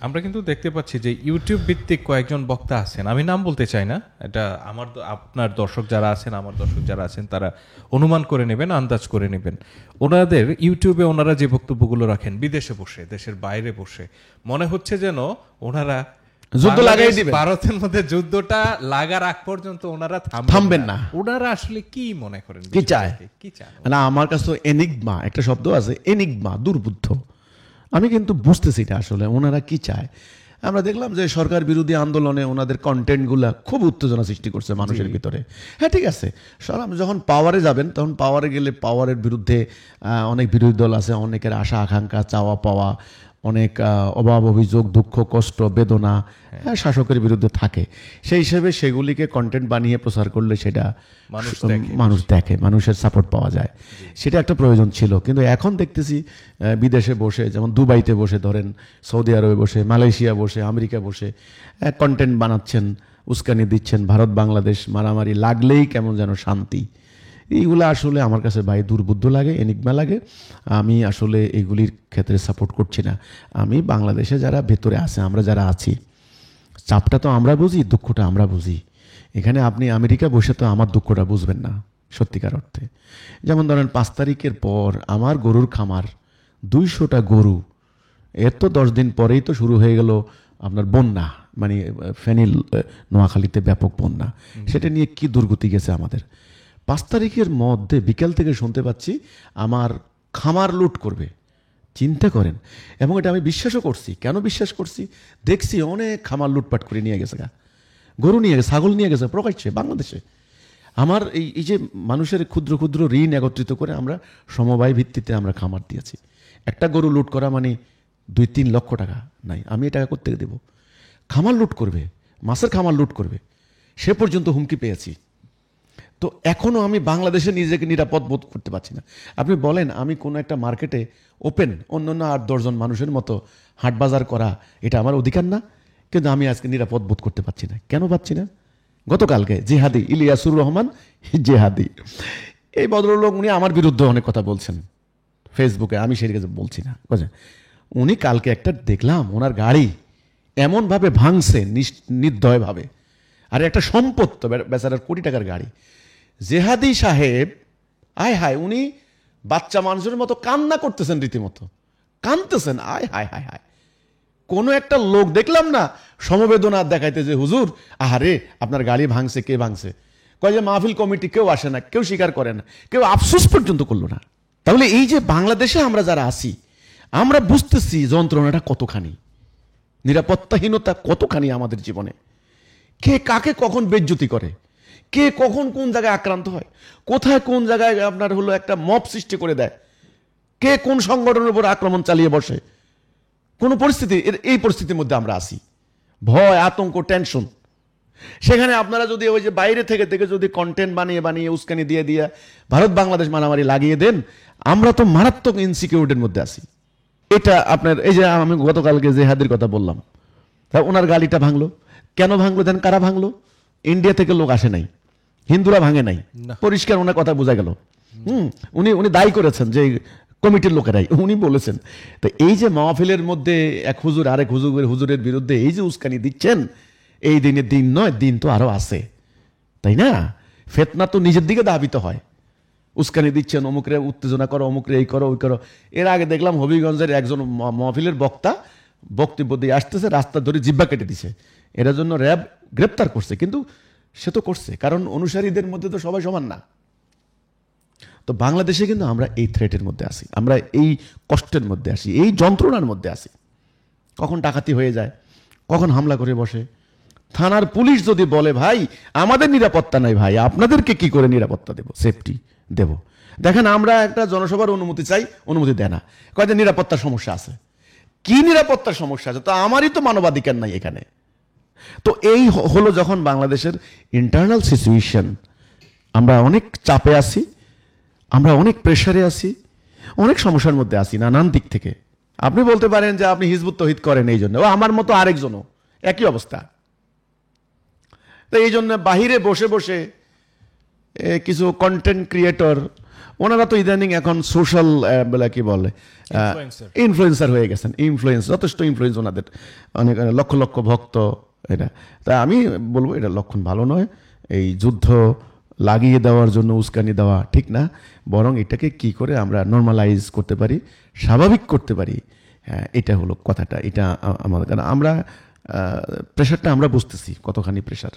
আমরা কিন্তু দেখতে পাচ্ছি যে ইউটিউব ভিত্তিক কয়েকজন বক্তা আছেন, আমি নাম বলতে চাই না, এটা আপনার দর্শক যারা আছেন, আমার দর্শক যারা আছেন, তারা অনুমান করে নেবেন, আন্দাজ করে নেবেন। ওনাদের ইউটিউবে ওনারা যে বক্তব্যগুলো রাখেন বিদেশে বসে, দেশের বাইরে বসে, মনে হচ্ছে যেন ওনারা যুদ্ধ লাগাই দিবেন, ভারতের মধ্যে যুদ্ধটা লাগার আগ পর্যন্ত ওনারা থামবেন না। ওনারা আসলে কি মনে করেন, কি চায় না? আমার কাছে তো এনিগমা একটা শব্দ আছে, এনিগমা, দুর্বুদ্ধ। আমি কিন্তু বুঝতেছি এটা আসলে ওনারা কি চায়। আমরা দেখলাম যে সরকার বিরোধী আন্দোলনে ওনাদের কন্টেন্টগুলা খুব উত্তেজনা সৃষ্টি করছে মানুষের ভিতরে। হ্যাঁ, ঠিক আছে, যখন পাওয়ারে যাবেন তখন পাওয়ারে গেলে পাওয়ারের বিরুদ্ধে অনেক বিরোধী দল আছে, অনেকের আশা আকাঙ্ক্ষা, চাওয়া পাওয়া, অনেক অভাব, অভিযোগ, দুঃখ, কষ্ট, বেদনা শাসকের বিরুদ্ধে থাকে। সেই হিসেবে সেগুলিকে কন্টেন্ট বানিয়ে প্রচার করলে সেটা মানুষ দেখে, মানুষের সাপোর্ট পাওয়া যায়, সেটা একটা প্রয়োজন ছিল। কিন্তু এখন দেখতেছি বিদেশে বসে, যেমন দুবাইতে বসে, ধরেন সৌদি আরবে বসে, মালয়েশিয়া বসে, আমেরিকা বসে কন্টেন্ট বানাচ্ছেন, উস্কানি দিচ্ছেন, ভারত বাংলাদেশ মারামারি লাগলেই কেমন যেন শান্তি। এইগুলো আসলে আমার কাছে ভাই দুর্বুদ্ধ লাগে, এনিগমা লাগে। আমি আসলে এইগুলির ক্ষেত্রে সাপোর্ট করছি না। আমি বাংলাদেশে যারা ভেতরে আছে, আমরা যারা আছি, চাপটা তো আমরা বুঝি, দুঃখটা আমরা বুঝি। এখানে আপনি আমেরিকা বসে তো আমার দুঃখটা বুঝবেন না সত্যিকার অর্থে। যেমন ধরেন 5 তারিখের পর আমার গরুর খামার 200টা গরু, এর তো 10 দিন পরেই তো শুরু হয়ে গেল আপনার বন্যা, মানে ফেনী নোয়াখালীতে ব্যাপক বন্যা। সেটা নিয়ে কি দুর্গতি গেছে আমাদের। 5 তারিখের মধ্যে বিকেল থেকে শুনতে পাচ্ছি আমার খামার লুট করবে। চিন্তা করেন। এবং এটা আমি বিশ্বাসও করছি। কেন বিশ্বাস করছি? দেখছি অনেক খামার লুটপাট করে নিয়ে গেছে, গরু নিয়ে গেছে, ছাগল নিয়ে গেছে প্রকাশ্যে বাংলাদেশে। আমার এই যে মানুষের ক্ষুদ্র ক্ষুদ্র ঋণ একত্রিত করে আমরা সমবায় ভিত্তিতে আমরা খামার দিয়েছি। একটা গরু লুট করা মানে 2-3 লক্ষ টাকা নাই, আমি এই টাকা কোত্থেকে দেব? খামার লুট করবে, মাছের খামার লুট করবে, সে পর্যন্ত হুমকি পেয়েছি। তো এখনও আমি বাংলাদেশে নিজেকে নিরাপদ বোধ করতে পারছি না। আপনি বলেন, আমি কোনো একটা মার্কেটে ওপেন অন্য 8-10 জন মানুষের মতো হাট বাজার করা, এটা আমার অধিকার না? কিন্তু আমি আজকে নিরাপদ বোধ করতে পারছি না। কেন পাচ্ছি না? গতকালকে জিহাদি ইলিয়াসুর রহমান জেহাদি, এই ভদ্রলোক, উনি আমার বিরুদ্ধে অনেক কথা বলছেন ফেসবুকে, আমি সেটাকে বলছি না। উনি কালকে একটা দেখলাম ওনার গাড়ি এমনভাবে ভাঙছে নির্দয়ভাবে, আর একটা সম্পদ তো বেচারার কোটি টাকার গাড়ি। জেহাদি সাহেব আয় হায়, উনি বাচ্চা মানুষের মতো কান্না করতেছেন, রীতিমতো কাঁদতেছেন। আয় হায় হায় হায়, কোনো একটা লোক দেখলাম না সমবেদনা দেখাইতে যে হুজুর আহারে আপনার গাড়ি ভাঙছে। কে ভাঙছে? কয় যে মাহফিল কমিটি, কেউ আসে না, কেউ স্বীকার করে না, কেউ আফসোস পর্যন্ত করলো না। তাহলে এই যে বাংলাদেশে আমরা যারা আছি, আমরা বুঝতেছি যন্ত্রণাটা কতখানি, নিরাপত্তাহীনতা কতখানি আমাদের জীবনে। কে কাকে কখন বেজ্জতি করে, কে কখন কোন জায়গায় আক্রান্ত হয়, কোথায় কোন জায়গায় আপনার হলো একটা মব সৃষ্টি করে দেয়, কে কোন সংগঠনের উপর আক্রমণ চালিয়ে বসে, কোন পরিস্থিতি। এই পরিস্থিতির মধ্যে আমরা আছি, ভয়, আতঙ্ক, টেনশন। সেখানে আপনারা যদি ওই যে বাইরে থেকে যদি কন্টেন্ট বানিয়ে উস্কানি দিয়ে ভারত বাংলাদেশ মারামারি লাগিয়ে দেন, আমরা তো মারাত্মক ইনসিকিউরিটির মধ্যে আছি। এটা আপনার এই যে আমি গতকালকে জেহাদের কথা বললাম, ওনার গাড়িটা ভাঙলো, কেন ভাঙলো দেন? কারা ভাঙলো? ইন্ডিয়া থেকে লোক আসে নাই, হিন্দুরা ভাঙে নাই, পরিষ্কার ওনার কথা বোঝা গেল। উনি দায়ী করেছেন যে কমিটির লোকেরাই, উনি বলেছেন। তো এই যে মাহফিলের মধ্যে এক হুজুর আরেক হুজুরের বিরুদ্ধে এই যে উস্কানি দিচ্ছেন, এই দিনের দিন নয়, দিন তো আরো আছে, তাই না? ফেতনা তো নিজের দিকে ধাবিত হয়। উস্কানি দিচ্ছেন, অমুকরে উত্তেজনা করো, অমুকরে এই করো ওই করো। এর আগে দেখলাম হবিগঞ্জের একজন মাহফিলের বক্তা বক্তব্য দিয়ে আসতেছে, রাস্তা ধরে জিব্বা কেটে দিছে। এর জন্য র্যাব গ্রেপ্তার করছে, কিন্তু সে তো করছে কারণ অনুসারীদের মধ্যে তো সবাই সমান না। তো বাংলাদেশে কিন্তু আমরা এই থ্রেটের মধ্যে আছি, আমরা এই কষ্টের মধ্যে আছি, এই যন্ত্রণার মধ্যে আছি। কখন ডাকাতি হয়ে যায়, কখন হামলা করে বসে। থানার পুলিশ যদি বলে ভাই আমাদের নিরাপত্তা নাই, ভাই আপনাদেরকে কি করে নিরাপত্তা দেব, সেফটি দেব? দেখেন, আমরা একটা জনসভার অনুমতি চাই, অনুমতি দেয় না, কয় যে নিরাপত্তার সমস্যা আছে। কি নিরাপত্তার সমস্যা আছে? তো আমারই তো মানবাধিকার নাই এখানে। তো এই হলো যখন বাংলাদেশের ইন্টারনাল সিচুয়েশন, আমরা অনেক চাপে আছি, আমরা অনেক প্রেশারে আছি, অনেক সমস্যার মধ্যে আছি নানান দিক থেকে। আপনি বলতে পারেন যে আপনি হিজবুত তৌহিদ করেন, এই জন্য আমার মতো আরেকজনও একই অবস্থা। তো এই জন্য বাহিরে বসে বসে কিছু কন্টেন্ট ক্রিয়েটর ওনারা তো ইদানিং এখন সোশ্যাল বলে কি বলে ইনফ্লুয়েন্সার হয়ে গেছেন, যথেষ্ট ইনফ্লুয়েন্স ওনাদের, অনেক লক্ষ লক্ষ ভক্ত। এটা তা আমি বলবো এটা লক্ষণ ভালো নয়। এই যুদ্ধ লাগিয়ে দেওয়ার জন্য উস্কানি দেওয়া ঠিক না, বরং এটাকে কি করে আমরা নর্মালাইজ করতে পারি, স্বাভাবিক করতে পারি, হ্যাঁ এটা হলো কথাটা। এটা আমাদের, কারণ আমরা প্রেশারটা আমরা বুঝতেছি কতখানি প্রেশার।